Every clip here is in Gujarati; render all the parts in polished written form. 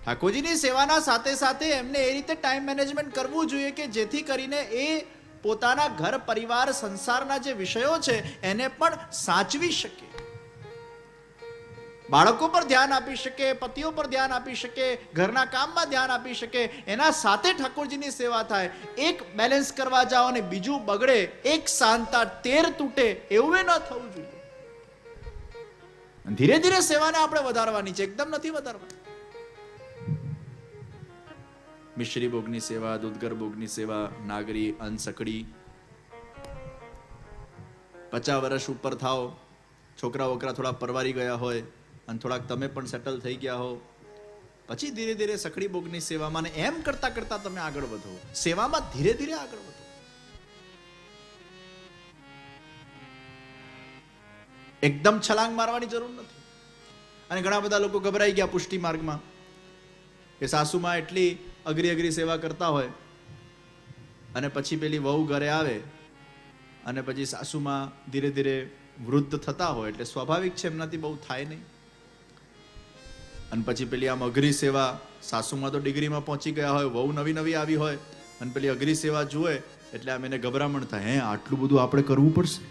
ઠાકોરજીની સેવાના સાથે સાથે એમને એ રીતે ટાઈમ મેનેજમેન્ટ કરવું જોઈએ કે જેથી કરીને એ પોતાના ઘર પરિવાર સંસારના જે વિષયો છે એને પણ સાચવી શકે, બાળકો પર ધ્યાન આપી શકે, પતિઓ પર ધ્યાન આપી શકે, ઘરના કામમાં ધ્યાન આપી શકે, એના સાથે ઠાકોરજીની સેવા થાય. એક બેલેન્સ કરવા જાઓ અને બીજું બગડે, એક શાંતા 13 તૂટે, એવું ન થવું જોઈએ. ધીરે ધીરે સેવાને આપણે વધારવાની છે, એકદમ નથી વધારવાની. મિશ્રી ભોગની સેવા, દૂધગર ભોગની સેવા, નાગરી, અનસકડી, 50 વર્ષ ઉપર થાવ, છોકરા વોકરા થોડા પરવારી ગયા હોય અને થોડાક તમે પણ સેટલ થઈ ગયા હો, પછી ધીરે ધીરે સખડી ભોગની સેવામાં ને એમ કરતા કરતા તમે આગળ વધો. સેવામાં ધીરે ધીરે આગળ વધો. એકદમ છલાંગ મારવાની જરૂર નથી. અને ઘણા બધા લોકો ગભરાઈ ગયા પુષ્ટિ માર્ગમાં કે સાસુમાં એટલી અઘરી અઘરી સેવા કરતા હોય અને પછી પેલી વહુ ઘરે આવે અને પછી સાસુમાં ધીરે ધીરે વૃદ્ધ થતા હોય એટલે સ્વાભાવિક છે એમનાથી બહુ થાય નહીં. અને પછી પેલી આમ અઘરી સેવા, સાસુમાં તો ડિગ્રીમાં પહોંચી ગયા હોય, વહુ નવી નવી આવી હોય અને પેલી અઘરી સેવા જુએ એટલે આમ એને ગભરામણ થાય, હે આટલું બધું આપણે કરવું પડશે.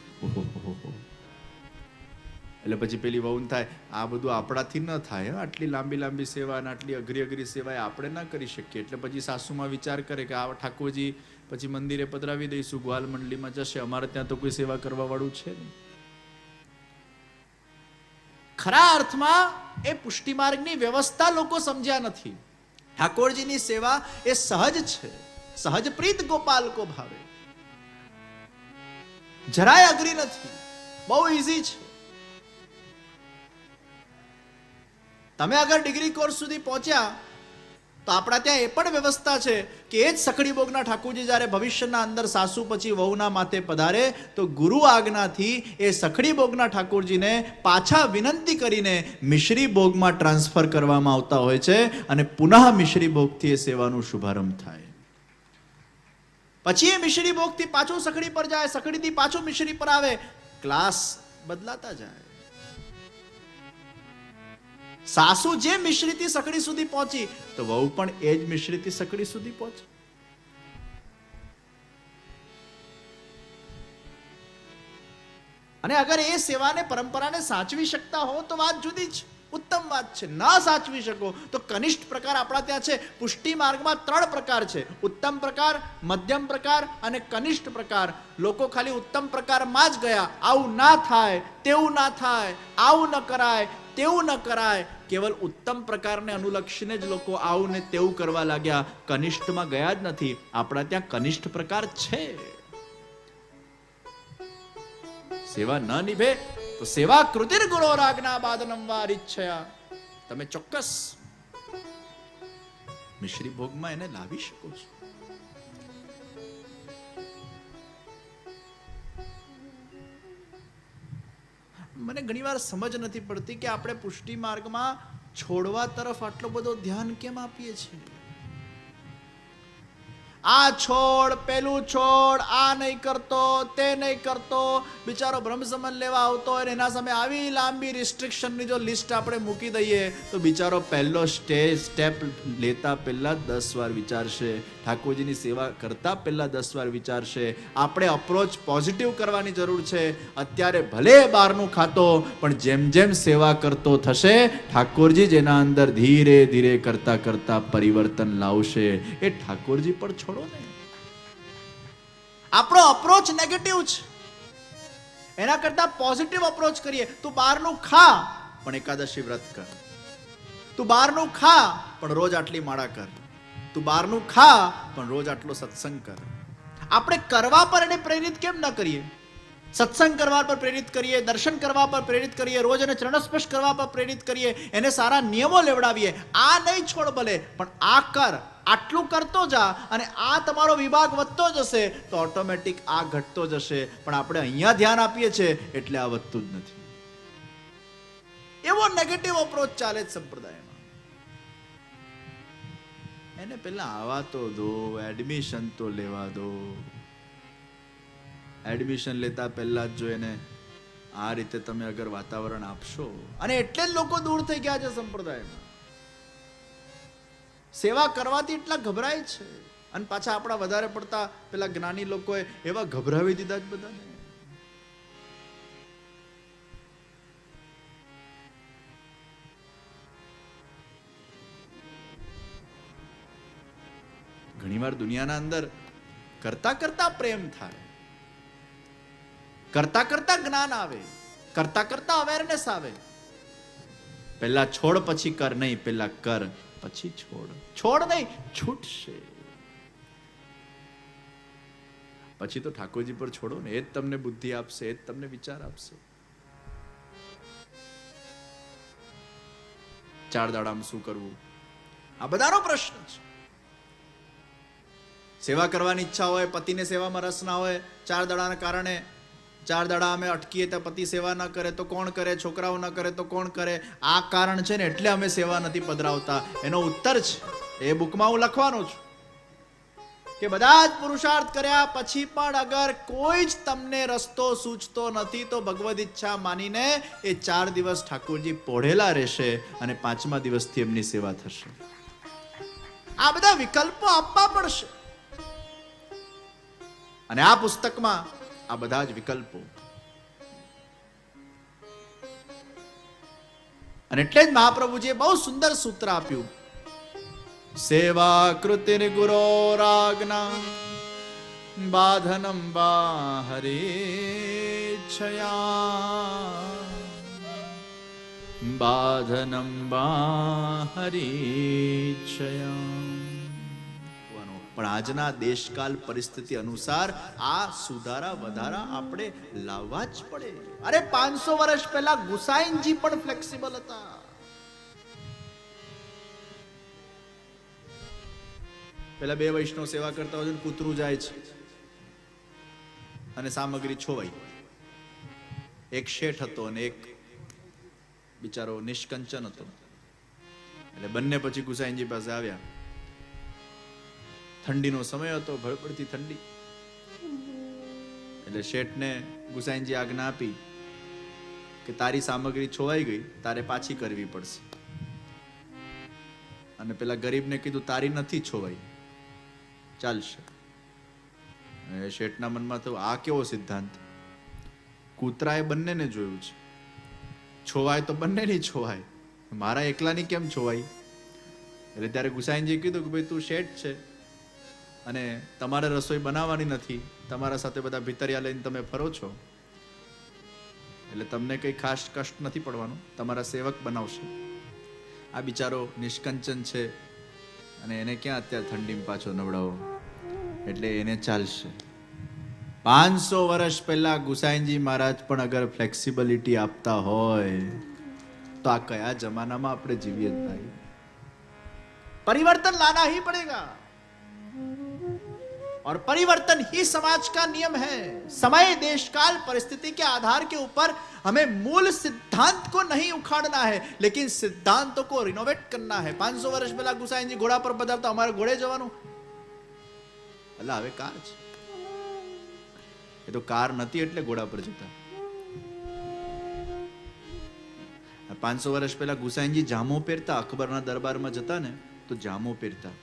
એટલે પછી પેલી વહુ થાય, આ બધું આપણાથી ન થાય, આટલી લાંબી લાંબી સેવા અને આટલી અઘરી અઘરી સેવા આપણે ના કરી શકીએ. એટલે પછી સાસુમાં વિચાર કરે કે આ ઠાકોરજી પછી મંદિરે પધરાવી દઈશું, ગ્વાલ મંડળીમાં જશે, અમારે ત્યાં તો કોઈ સેવા કરવા વાળું છે નહીં. ખરા અર્થમાં એ પુષ્ટિ માર્ગની વ્યવસ્થા લોકો સમજ્યા નથી. ઠાકોરજીની સેવા એ સહજ છે, સહજ પ્રીત ગોપાલ કો ભાવે, જરાય અઘરી નથી, બહુ ઈઝી છે. તમે અગર ડિગ્રી કોર્સ સુધી પહોંચ્યા તો આપણા ત્યાં એ પણ વ્યવસ્થા છે કે એ જ સખડી ભોગના ઠાકોરજી જ્યારે ભવિષ્યના અંદર સાસુ પછી વહુના માથે પધારે તો ગુરુ આજ્ઞાથી એ સખડી ભોગના ઠાકોરજીને પાછા વિનંતી કરીને મિશ્રી ભોગમાં ટ્રાન્સફર કરવામાં આવતા હોય છે અને પુનઃ મિશ્રી ભોગથી એ સેવાનું શુભારંભ થાય. પછી એ મિશ્રી ભોગથી પાછું સખડી પર જાય, સખડીથી પાછું મિશ્રી પર આવે, ક્લાસ બદલાતા જાય. સાસુ જે મિશ્રીથી સકડી સુધી પહોંચી તો વહુ પણ એ જ મિશ્રીથી સકડી સુધી પહોંચી. અને અગર એ સેવાને પરંપરાને સાચવી શકતા હો તો વાત જુદી છે, ઉત્તમ વાત છે. ના સાચવી શકો તો કનિષ્ઠ પ્રકાર આપણા ત્યાં છે. પુષ્ટિ માર્ગમાં 3 પ્રકાર છે, ઉત્તમ પ્રકાર, મધ્યમ પ્રકાર અને કનિષ્ઠ પ્રકાર. લોકો ખાલી ઉત્તમ પ્રકારમાં જ ગયા, આવું ના થાય, તેવું ના થાય, આવું ન કરાય, તેવું ન કરાય. કેવલ ઉત્તમ પ્રકારને અનુલક્ષીને જ લોકો આવું ને તેવું કરવા લાગ્યા, કનિષ્ઠમાં ગયા જ નથી. આપણા ત્યાં કનિષ્ઠ પ્રકાર છે. સેવા ન નિભે તો સેવા કૃતિર ગુરો રાજ્ઞા બાદનમ વાર ઈચ્છયા, તમે ચોક્કસ મિશ્રી ભોગમાં એને લાવી શકો છો. મને ઘણીવાર સમજ નથી પડતી કે આપણે પુષ્ટિ માર્ગમાં છોડવા તરફ આટલો બધો ધ્યાન કેમ આપીએ છીએ. આ છોડ, પેલું છોડ, આ નહીં કરતો, તે નહીં કરતો. બિચારો બ્રહ્મસમન લેવા આવતો હોય એના સામે આવી લાંબી રિસ્ટ્રિક્શનની જો લિસ્ટ આપણે મૂકી દઈએ તો બિચારો પહેલો સ્ટેપ લેતા પહેલા 10 વાર વિચારશે, ઠાકોરજીની સેવા કરતા પહેલા 10 વાર વિચારશે. આપણે અપ્રોચ પોઝિટિવ કરવાની જરૂર છે. અત્યારે ભલે બહારનું ખાતો પણ જેમ જેમ સેવા કરતો થશે ઠાકોરજી જેના અંદર ધીરે ધીરે કરતા કરતા પરિવર્તન લાવશે. એ ઠાકોરજી પર છોડો ને. આપણો અપ્રોચ નેગેટિવ છે, એના કરતા પોઝિટિવ અપ્રોચ કરીએ. તું બહારનું ખા પણ એકાદશી વ્રત કર, તું બહારનું ખા પણ રોજ આટલી માળા કર, તું બહારનું ખા પણ રોજ આટલો સત્સંગ કર. આપણે કરવા પર એને પ્રેરિત કેમ ન કરીએ? સત્સંગ કરવા પર પ્રેરિત કરીએ, દર્શન કરવા પર પ્રેરિત કરીએ, રોજ એને ચરણસ્પર્શ કરવા પર પ્રેરિત કરીએ, એને સારા નિયમો લેવડાવીએ. આ નહીં છોડ ભલે પણ આ કર, આટલું કરતો જા અને આ તમારો વિભાગ વધતો જશે તો ઓટોમેટિક આ ઘટતો જશે. પણ આપણે અહીંયા ધ્યાન આપીએ છીએ એટલે આ વધતું જ નથી. એવો નેગેટિવ અપ્રોચ ચાલે જ સંપ્રદાયમાં. એને પેલા આવા તો દો, એડમિશન તો લેવા દો. એડમિશન લેતા પહેલા જ જો એને આ રીતે તમે અગર વાતાવરણ આપશો, અને એટલે જ લોકો દૂર થઈ ગયા છે સંપ્રદાયમાં. સેવા કરવાથી એટલા ગભરાય છે. અને પાછા આપણા વધારે પડતા પેલા જ્ઞાની લોકોએ એવા ગભરાવી દીધા જ બધાને. ઘણીવાર દુનિયાના અંદર કરતા કરતા પ્રેમ થાય, કરતા કરતા જ્ઞાન આવે, કરતા કરતા અવેરનેસ આવે. પહેલા છોડ પછી કર નહીં, પહેલા કર પછી છોડ. છોડ નહીં, છૂટશે. પછી તો ઠાકોરજી પર છોડો ને, એ જ તમને બુદ્ધિ આપશે, એ જ તમને વિચાર આપશે. 4 દાડામાં શું કરવું, આ બધાનો પ્રશ્ન છે. સેવા કરવાની ઈચ્છા હોય, પતિને સેવામાં રસ ના હોય, 4 દાડાના કારણે 4 દાડા અમે અટકીએ તો પતિ સેવા ન કરે તો કોણ કરે, છોકરાઓ ન કરે તો કોણ કરે. આ કારણ છે ને એટલે અમે સેવા નથી પધરાવતા. એનો ઉત્તર છે એ બુકમાં હું લખવાનો છું કે બધા જ પુરુષાર્થ કર્યા પછી પણ અગર કોઈ જ તમને રસ્તો સૂચતો નથી તો ભગવદ ઈચ્છા માનીને એ 4 દિવસ ઠાકોરજી પોઢેલા રહેશે અને 5મા દિવસથી એમની સેવા થશે. આ બધા વિકલ્પો આપવા પડશે. અને આ પુસ્તકમાં આ બધા જ વિકલ્પો. અને એટલે જ મહાપ્રભુજીએ બહુ સુંદર સૂત્ર આપ્યું, સેવા કૃતિર ગુરોરાજ્ઞા બાધનમ વા હરેચ્છયા, બાધનમ વા હરેચ્છયા. પણ આજના દેશકાલ પરિસ્થિતિ અનુસાર આ સુધારા વધારા આપણે લાવવા જ પડે. અરે 500 વર્ષ પહેલા ગુસાઈનજી પણ ફ્લેક્સિબલ હતા. પેલા 2 વૈષ્ણવ સેવા કરતા હોય, કૂતરું જાય છે અને સામગ્રી છોવાઈ. એક શેઠ હતો અને એક બિચારો નિષ્કંચન હતો. એટલે બંને પછી ગુસાઈનજી પાસે આવ્યા. ઠંડીનો સમય હતો, ભળપડતી ઠંડી. એટલે શેઠને ગુસાઈનજી આજ્ઞા આપી કે તારી સામગ્રી છોવાઈ ગઈ, તારે પાછી કરવી પડશે. અને પેલા ગરીબને કીધું તારી નથી છોવાઈ, ચાલશે. શેઠના મનમાં થયું આ કેવો સિદ્ધાંત, કૂતરાએ બંનેને જોયું છે, છોવાય તો બંનેની છોવાય, મારા એકલાની કેમ છોવાય. એટલે ત્યારે ગુસાઈનજી કીધું કે ભાઈ તું શેઠ છે અને તમારે રસોઈ બનાવવાની નથી, તમારા સાથે બધા ભીતરિયા લઈને તમે ફરો છો, એટલે તમને કંઈ ખાસ કષ્ટ નથી પડવાનું, તમારા સેવક બનાવશે. આ બિચારો નિષ્કંચન છે અને એને ક્યાં અત્યારે ઠંડીમાં પાછો નવડાવો, એટલે એને ચાલશે. 500 વર્ષ પહેલા ગુસાઈનજી મહારાજ પણ અગર ફ્લેક્સિબિલિટી આપતા હોય તો આ કયા જમાનામાં આપણે જીવીએ ભાઈ. परिवर्तन लाना ही पड़ेगा और परिवर्तन ही समाज का नियम है. समय देश काल परिस्थिति के आधार के ऊपर हमें मूल सिद्धांत को नहीं उखाड़ना है, लेकिन सिद्धांतों को रिनोवेट करना है. 500 વર્ષ પહેલા ગુસાઈનજી ઘોડા પર પધારતા, અમારે ઘોડે જવાનું. એટલે હવે કાર છે, એ તો કાર નથી એટલે ઘોડા પર જતા. 500 વર્ષ પહેલા ગુસાઈનજી જામો પહેરતા, અકબરના દરબારમાં જતા ને તો જામો પહેરતા,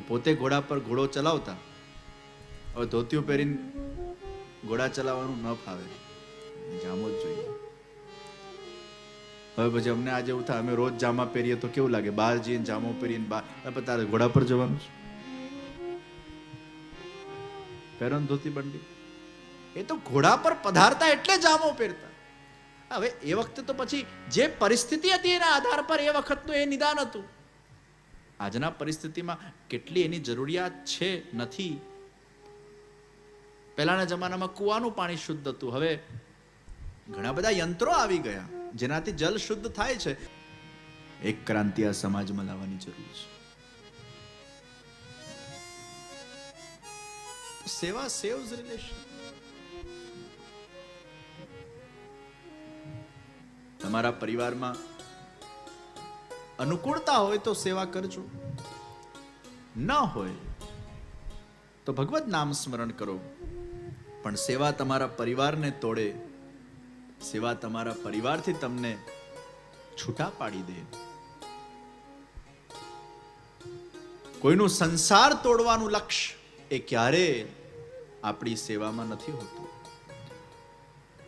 પોતે ઘોડા પર ઘોડો ચલાવતા. હવે ધોતિયું પહેરીને ઘોડા ચલાવવાનું ન ફાવે, જામો જ જોઈએ. હવે પછી અમને આજે એવું થાય, અમે રોજ જામા પહેરીએ તો કેવું લાગે, બહાર જઈને જામો પહેરીને બહાર, તારે ઘોડા પર જવાનું છે, પહેરો ધોતી બંડી. એ તો ઘોડા પર પધારતા એટલે જામો પહેરતા. હવે એ વખતે તો પછી જે પરિસ્થિતિ હતી એના આધાર પર એ વખતનું એ નિદાન હતું. આજના પરિસ્થિતિમાં કેટલી એની જરૂરિયાત છે નથી. પહેલાના જમાનામાં કુવાનું પાણી શુદ્ધ હતું, હવે ઘણા બધા યંત્રો આવી ગયા જેનાથી જલ શુદ્ધ થાય છે. એક ક્રાંતિ આ સમાજમાં લાવવાની જરૂર છે. સેવા સેવ્સ રિલેશન. તમારા પરિવારમાં અનુકૂળતા હોય તો સેવા કરજો, ન હોય તો ભગવત નામ સ્મરણ કરો. પણ સેવા તમારા પરિવારને તોડે, સેવા તમારા પરિવારથી તમને છૂટા પાડી દે કોઈનું સંસાર તોડવાનું લક્ષ્ય એ ક્યારે આપણી સેવામાં નથી હોતું.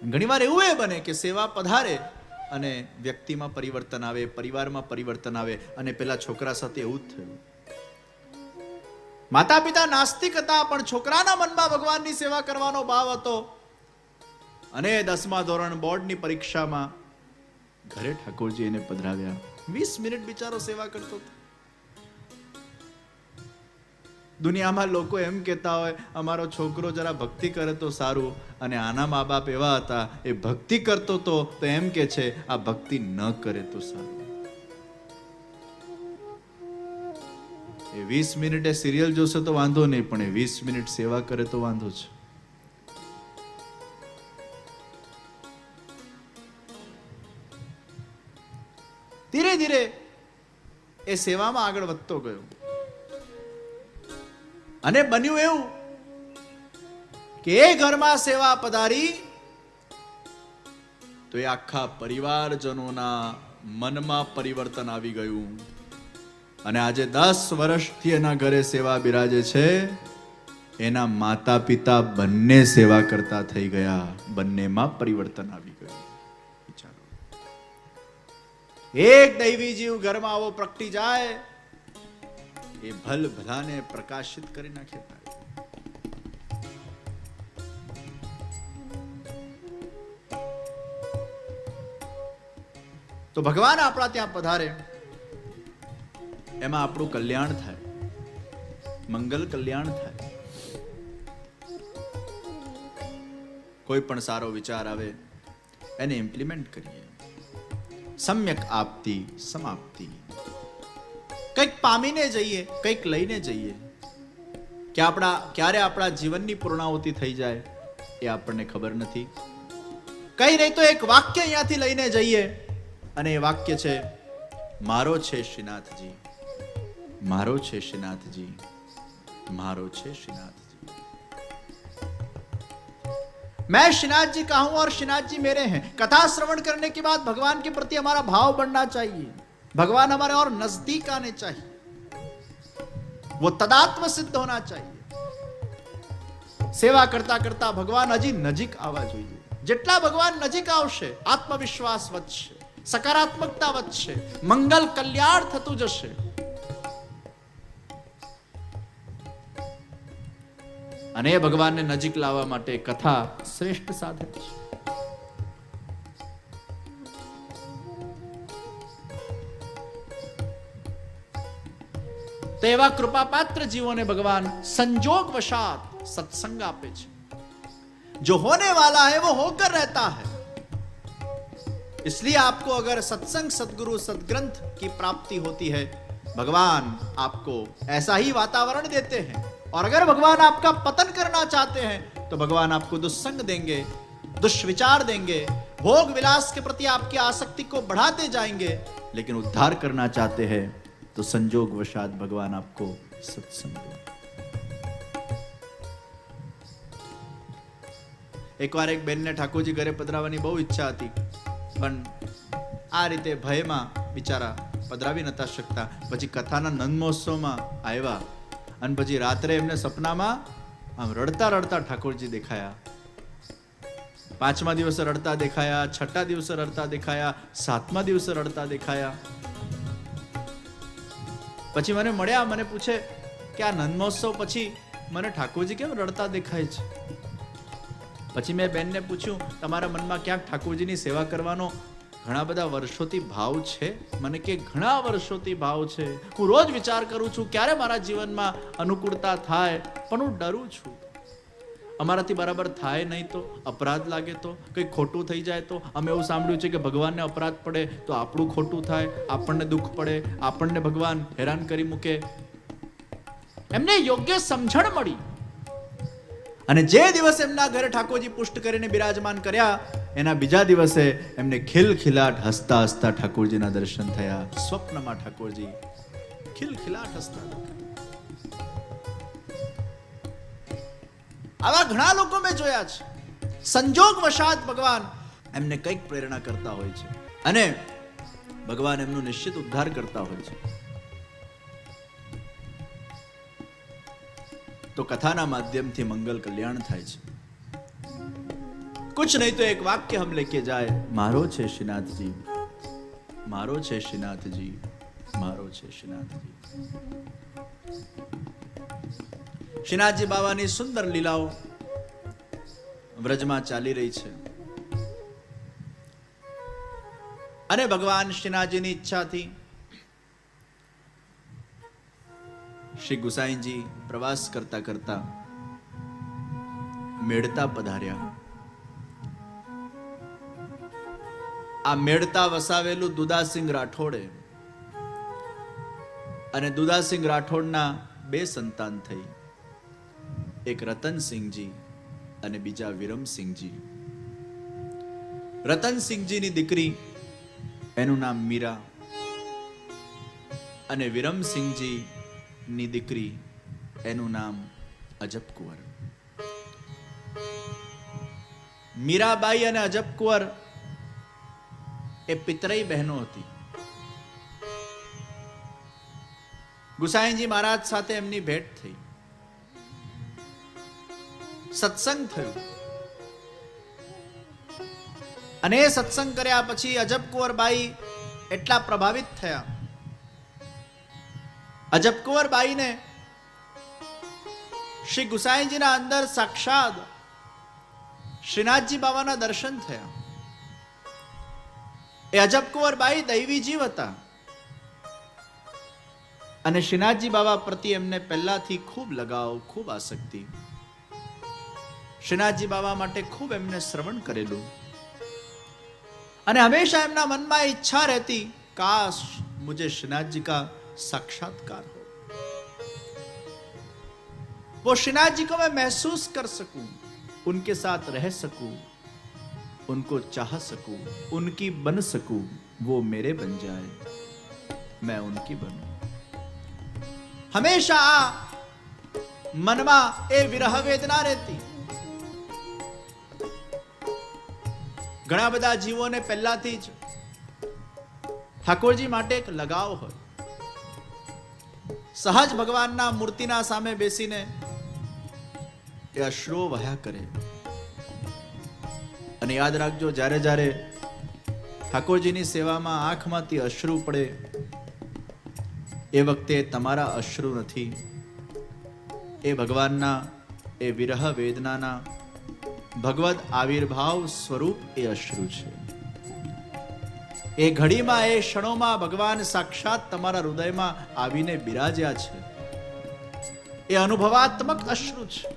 ઘણીવાર એવું એ બને કે સેવા પધારે અને વ્યક્તિમાં પરિવર્તન આવે, પરિવારમાં પરિવર્તન આવે, અને પેલા છોકરા સાથે એવું જ થયું. માતા પિતા નાસ્તિક હતા, પણ છોકરાના મનમાં ભગવાનની સેવા કરવાનો ભાવ હતો, અને 10મા ધોરણ બોર્ડની પરીક્ષામાં ઘરે ઠાકોરજી એને પધરાવ્યા. 20 મિનિટ બિચારો સેવા કરતો હતો. દુનિયામાં લોકો એમ કહેતા હોય, અમારો છોકરો જરા ભક્તિ કરે તો સારું, અને આના મા બાપ એવા હતા, એ ભક્તિ કરતો તો એમ કે છે આ ભક્તિ ન કરે તો સારું. એ 20 મિનિટે સિરિયલ જોશે તો વાંધો નહીં, પણ એ 20 મિનિટ સેવા કરે તો વાંધો છે. ધીરે ધીરે એ સેવામાં આગળ વધતો ગયો, અને બન્યું એવું કે એ ઘરમાં સેવા પધારી તો એ આખા પરિવારજનોના મનમાં પરિવર્તન આવી ગયું, અને આજે 10 વર્ષથી એના ઘરે સેવા બિરાજે છે. એના માતા પિતા બંને સેવા કરતા થઈ ગયા, બંનેમાં પરિવર્તન આવી ગયું. વિચારો, એક દૈવી જીવ ઘરમાં આવો પ્રગટી જાય, એ ભલ ભલાને પ્રકાશિત કરી નાખે. તો ભગવાન આપણા ત્યાં પધારે, એમાં આપણું કલ્યાણ થાય, મંગલ કલ્યાણ થાય. કોઈ પણ સારો વિચાર આવે એને ઇમ્પ્લિમેન્ટ કરીએ. સમ્યક આપતિ સમાપ્તિ. કંઈક પામીને જઈએ, કંઈક લઈને જઈએ. કે ક્યારે આપણા જીવનની પૂર્ણાહુતિ થઈ જાય એ આપણને ખબર નથી. કઈ નહીં તો એક વાક્ય અહીંયાથી લઈને જઈએ, અને એ વાક્ય છે, મારો છે શ્રીનાથજી, મારો છે श्रीनाथजी, मारो छे श्रीनाथजी. मैं श्रीनाथ जी का हूं और श्रीनाथ जी मेरे हैं. कथा श्रवण करने के बाद भगवान के प्रति हमारा भाव बढ़ना चाहिए, भगवान हमारे और नजदीक आने चाहिए, वो तदात्म सिद्ध होना चाहिए. सेवा करता करता भगवान हजी नजीक आवा જોઈએ. જેટલા ભગવાન નજીક આવશે, આત્મવિશ્વાસ વધશે, સકારાત્મકતા વધશે, મંગલ કલ્યાણ થતું જશે. અને એ ભગવાનને નજીક લાવવા માટે કથા શ્રેષ્ઠ સાધન છે. તો એવા કૃપાપાત્ર જીવોને ભગવાન સંજોગ વશાત सत्संग આપે છે. जो होने वाला है वो होकर रहता है. इसलिए आपको अगर सत्संग, सदगुरु, सदग्रंथ की प्राप्ति होती है, भगवान आपको ऐसा ही वातावरण देते हैं. और अगर भगवान आपका पतन करना चाहते हैं तो भगवान आपको दुस्संग देंगे, दुष्विचार देंगे, भोग विलास के प्रति आपकी आसक्ति को बढ़ाते जाएंगे. लेकिन उद्धार करना चाहते हैं तो संजोग वशात भगवान आपको सत्संग देंगे. एक बार एक बेन ने ठाकुरजी घरे पधरावવાની બહુ ઈચ્છા હતી, પણ આ રીતે ભયમાં બિચારા પધરાવી નતા શકતા. પછી કથાના નંદ મહોત્સવમાં આવ્યા, અને પછી રાત્રે એમને સપનામાં આમ રડતા રડતા ઠાકોરજી દેખાયા. 5મા દિવસે રડતા દેખાયા, 6ઠા દિવસે રડતા દેખાયા, 7મા દિવસે રડતા દેખાયા. પછી મને મળ્યા, મને પૂછે કે આ નંદ મહોત્સવ પછી મને ઠાકોરજી કેમ રડતા દેખાય છે? પછી મેં બેનને પૂછ્યું, તમારા મનમાં ક્યાંક ઠાકોરજીની સેવા કરવાનો ઘણા બધા વર્ષોથી ભાવ છે? મને કે ઘણા વર્ષોથી ભાવ છે. હું રોજ વિચાર કરું છું ક્યારે મારા જીવનમાં અનુકૂળતા થાય, પણ હું ડરું છું. અમારાથી બરાબર થાય નહીં તો, અપરાધ લાગે તો, કંઈક ખોટું થઈ જાય તો. અમે એવું સાંભળ્યું છે કે ભગવાનને અપરાધ પડે તો આપણું ખોટું થાય, આપણને દુઃખ પડે, આપણને ભગવાન હેરાન કરી મૂકે. એમને યોગ્ય સમજણ મળી, અને જે દિવસે એમના ઘરે ઠાકોરજી પુષ્ટ કરીને બિરાજમાન કર્યા, એના બીજા દિવસે એમને ખિલખિલાટ હસતા હસતા ઠાકોરજીના દર્શન થયા. સ્વપ્નમાં ઠાકોરજી ખિલખિલાટ હસતા. આવા ઘણા લોકો મેં જોયા છે. સંજોગ વશાત ભગવાન એમને કંઈક પ્રેરણા કરતા હોય છે, અને ભગવાન એમનો નિશ્ચિત ઉદ્ધાર કરતા હોય છે. તો કથાના માધ્યમથી મંગલ કલ્યાણ થાય છે. कुछ नहीं तो एक वाक्य हम लेके जाए, मारो छे श्रीनाथजी, मारो छे श्रीनाथजी, मारो छे श्रीनाथजी. શ્રીનાથજી બાવાની સુંદર લીલાઓ વ્રજમાં ચાલી રહી છે અને ભગવાન શ્રીનાથજીની ઈચ્છાથી શ્રી ગુસાઈજી પ્રવાસ કરતા કરતા મેળતા પધાર્યા. આ મેળતા વસાવેલું દુદાસિંહ રાઠોડે અને દુદાસિંહ રાઠોડના બે સંતાન થઈ, એક રતનસિંહજી અને બીજા વિરમસિંહજી. રતનસિંહજીની દીકરી એનું નામ મીરા અને વિરમસિંહજી ની દીકરી એનું નામ અજબકુંવર. મીરાબાઈ અને અજબકુંવર એ પિતરાઈ બહેનો હતી. ગુસાઈજી મહારાજ સાથે એમની ભેટ થઈ, સત્સંગ થયો અને એ સત્સંગ કર્યા પછી અજબકુંવર બાઈ એટલા પ્રભાવિત થયા. અજબકુંવર બાઈને શ્રી ગુસાઈજીના અંદર સાક્ષાત શ્રીનાથજી બાવાના દર્શન થયા. એ અજબકુંવર બાઈ દૈવી જીવ હતા અને શ્રીનાથજી બાવા પ્રત્યે એમને પહેલાથી ખૂબ લગાવ, ખૂબ આસક્તિ. શ્રીનાથજી બાવા માટે ખૂબ એમને શ્રવણ કરેલું અને હંમેશા એમના મનમાં ઈચ્છા રહેતી, કાશ મુझे श्रीनाथजी का साक्षात्कार हो, वो श्रीनाथ जी को मैं महसूस कर सकूं, उनके साथ रह सकूं, उनको चाह सकूं, उनकी बन सकूं, वो मेरे बन जाए, मैं उनकी बनूं. हमेशा आ મનમાં એ વિરહ વેદના રહેતી. ઘણા બધા જીવોને પહેલાથી જ ઠાકોરજી માટે એક લગાવ હોય. સહજ ભગવાનના મૂર્તિના સામે બેસીને એ અશ્રુ વહ્યા કરે. અને યાદ રાખજો, જ્યારે જ્યારે ઠાકોરજીની સેવામાં આંખમાંથી અશ્રુ પડે એ વખતે તમારા અશ્રુ નથી, એ ભગવાનના એ વિરહ વેદનાના ભગવદ આવિર્ભાવ સ્વરૂપ એ અશ્રુ છે. એ ઘડીમાં, એ ક્ષણોમાં ભગવાન સાક્ષાત તમારા હૃદયમાં આવીને બિરાજ્યા છે. એ અનુભવાત્મક અશ્રુ છે.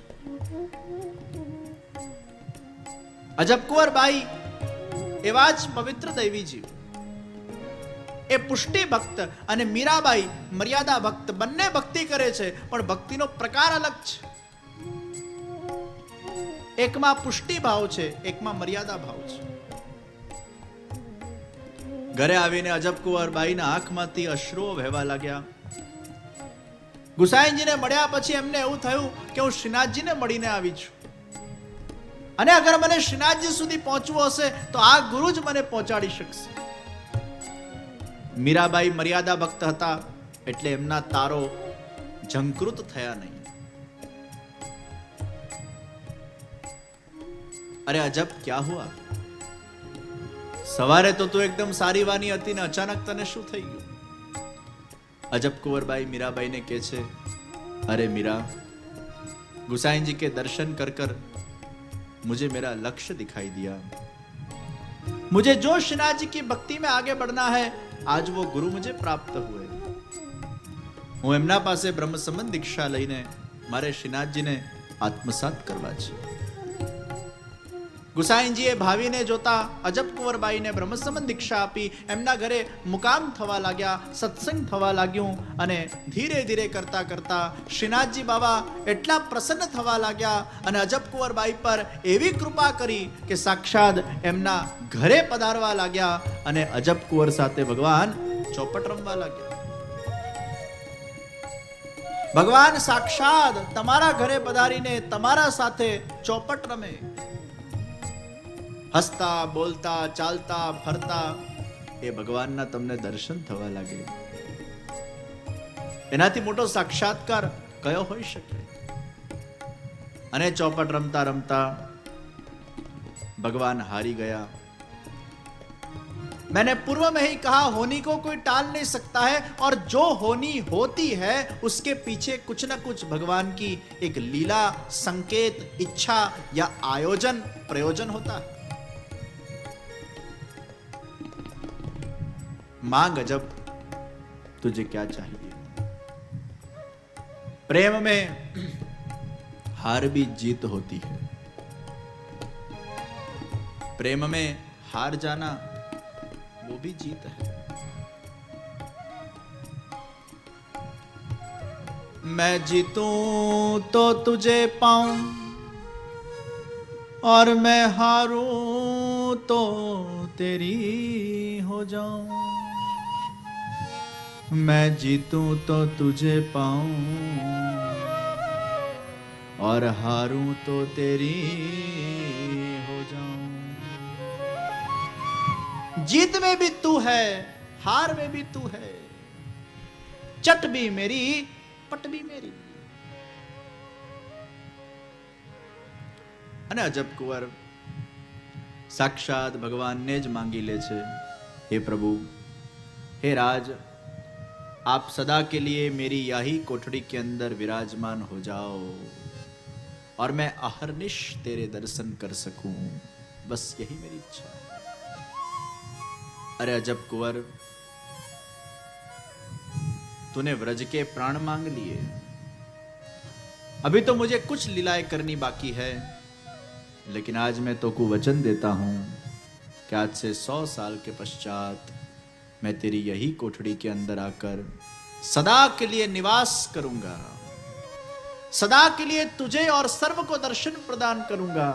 અજબકુંવર બાઈ એવા જ પવિત્ર દૈવી જીવ, એ પુષ્ટિ ભક્ત અને મીરાબાઈ મર્યાદા ભક્ત, બંને ભક્તિ કરે છે પણ ભક્તિનો પ્રકાર અલગ છે. એકમાં પુષ્ટિ ભાવ છે, એકમાં મર્યાદા ભાવ છે. ઘરે આવીને અજબકુંવર બાઈના આંખમાંથી અશ્રુઓ વહેવા લાગ્યા. ગુસાઈજીને મળ્યા પછી એમને એવું થયું કે હું શ્રીનાથજીને મળીને આવી છું અને અગર મને શ્રીનાથજી સુધી પહોંચવું હશે તો આ ગુરુ જ મને પહોંચાડી શકશે. મીરાબાઈ મર્યાદા ભક્ત હતા એટલે એમના તારો ઝંકૃત થયા નહીં. અરે અજબ, ક્યા હુઆ? સવારે તો તું એકદમ સારી વાની હતી ને અચાનક તને શું થઈ ગયું? અજબકુંવરબાઈ મીરાબાઈને કહે છે, अरे मीरा, गुसाई जी के दर्शन कर कर मुझे मेरा लक्ष्य दिखाई दिया. मुझे जो श्रीनाथ जी की भक्ति में आगे बढ़ना है, आज वो गुरु मुझे प्राप्त हुए. હું એમના પાસે બ્રહ્મ સંબંધ દીક્ષા લઈને મારે શ્રીનાથજીને આત્મસાત કરવા છે. ગુસાઈજીએ ભાવીને જોતા અજબકુંવરબાઈને બ્રહ્મ સંબંધ દીક્ષા આપી, એમના ઘરે મુકામ થવા લાગ્યા, સત્સંગ થવા લાગ્યું અને ધીરે ધીરે કરતા કરતા શ્રીનાથજી બાબા એટલા પ્રસન્ન થવા લાગ્યા અને અજબકુંવરબાઈ પર એવી કૃપા કરી કે સાક્ષાત એમના ઘરે પધારવા લાગ્યા અને અજબકુંવર સાથે ભગવાન ચોપટ રમવા લાગ્યા. ભગવાન સાક્ષાત તમારા ઘરે પધારીને તમારા સાથે ચોપટ રમે, હસતા બોલતા ચાલતા ફરતા એ ભગવાનના તમને દર્શન થવા લાગે. એનાથી મોટો સાક્ષાત્કાર કયો હોઈ શકે? અને ચોપટ રમતા रमता भगवान हारी गया। मैंने पूर्व में ही कहा, होनी को कोई टाल नहीं सकता है, और जो होनी होती है उसके पीछे कुछ ना कुछ भगवान की एक लीला, संकेत, इच्छा या आयोजन, प्रयोजन होता है। मांग अजब, तुझे क्या चाहिए। प्रेम में हार भी जीत होती है। प्रेम में हार जाना वो भी जीत है। मैं जीतूं तो तुझे पाऊं, और मैं हारूं तो तेरी हो जाऊं। मैं जीतूं तो तुझे पाऊं, और हारूं तो तेरी हो जाऊं। जीत में भी तू है, हार में भी तू है, चट भी मेरी, पट भी मेरी। અને અજબ કુંવર સાક્ષાત ભગવાનને જ માંગી લે છે, हे प्रभु, हे राज, आप सदा के लिए मेरी यही कोठड़ी के अंदर विराजमान हो जाओ, और मैं अहर्निश तेरे दर्शन कर सकूं, बस यही मेरी इच्छा है। अरे अजब कुंवर, तूने व्रज के प्राण मांग लिए, अभी तो मुझे कुछ लीलाएं करनी बाकी है, लेकिन आज मैं तो को वचन देता हूं कि आज से 100 साल के पश्चात मैं तेरी यही कोठड़ी के अंदर आकर सदा के लिए निवास करूंगा, सदा के लिए तुझे और सर्व को दर्शन प्रदान करूंगा।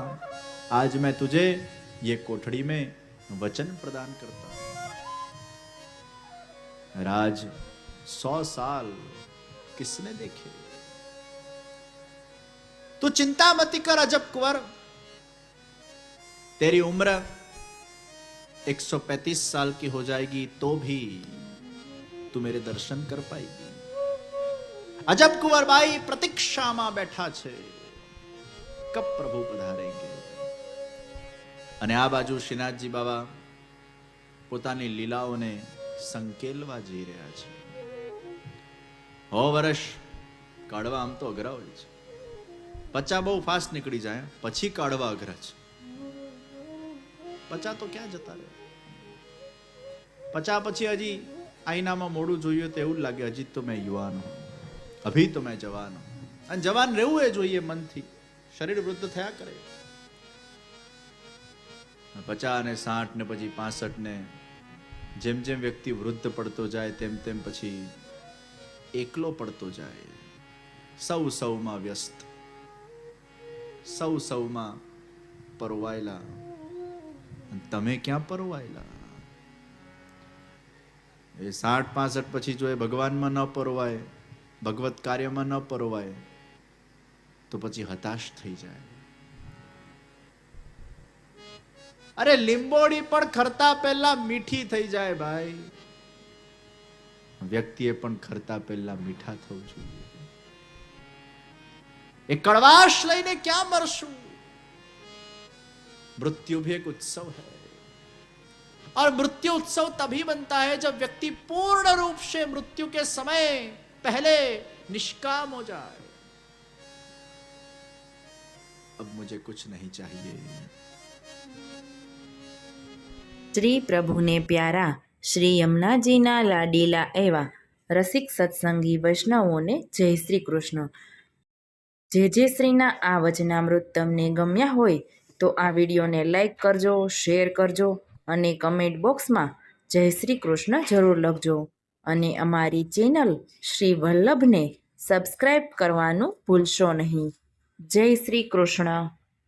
आज मैं तुझे ये कोठड़ी में वचन प्रदान करता हूं। राज, 100 साल किसने देखे। तू चिंता मत कर अजब कुंवर, तेरी उम्र 135 साल की हो जाएगी तो भी तू मेरे दर्शन कर पाएगी। अजब कुंवर भाई प्रतीक्षा में बैठा छे, कब प्रभु पधारेंगे। અને આ બાજુ શ્રીનાથજી બાબા પોતાની લીલાઓને સંકેલવા જઈ રહ્યા છે। 100 વર્ષ કાઢવા આમ તો અઘરા હોય છે, 50 બહુ ફાસ્ટ નીકળી જાય, પછી કાઢવા અઘરા છે। 50 તો ક્યાં જતા રહે, 50 પછી હજી આઈનામાં મોડું જોઈએ તો એવું લાગે હજી તો મેં યુવાન હું, અભી તો મેં જવાન હું। અને જવાન રહેવું એ જોઈએ મનથી, શરીર વૃદ્ધ થયા કરે। 50 ને 60 ને પછી 65 ને જેમ જેમ વ્યક્તિ વૃદ્ધ પડતો જાય તેમ તેમ પછી એકલો પડતો જાય। સૌ સૌમાં વ્યસ્ત, સૌ સૌમાં પરોવાયેલા, તમે ક્યાં પરોવાયેલા। એ 60-65 પછી જો એ ભગવાનમાં ન પરોવાય, ભગવત કાર્યમાં ન પરોવાય તો પછી હતાશ થઈ જાય। અરે લીંબોડી પણ ખરતા પહેલા મીઠી થઈ જાય ભાઈ, વ્યક્તિએ પણ ખરતા પહેલા મીઠા થવું જોઈએ। એ કડવાશ લઈને ક્યાં મરશું। मृत्यु भी एक उत्सव है, और मृत्यु उत्सव तभी बनता है जब व्यक्ति पूर्ण रूप से मृत्यु के समय पहले निष्काम हो जाए। अब मुझे कुछ नहीं चाहिए। શ્રી પ્રભુને પ્યારા શ્રી યમુનાજીના લાડીલા એવા રસિક સત્સંગી વૈષ્ણવોને જય શ્રી કૃષ્ણ। જે શ્રીના આ વચનામૃત તમને ગમ્યા હોય તો આ વિડીયોને લાઈક કરજો, શેર કરજો અને કમેન્ટ બોક્સમાં જય શ્રી કૃષ્ણ જરૂર લખજો। અને અમારી ચેનલ શ્રી વલ્લભને સબસ્ક્રાઈબ કરવાનું ભૂલશો નહીં। જય શ્રી કૃષ્ણ।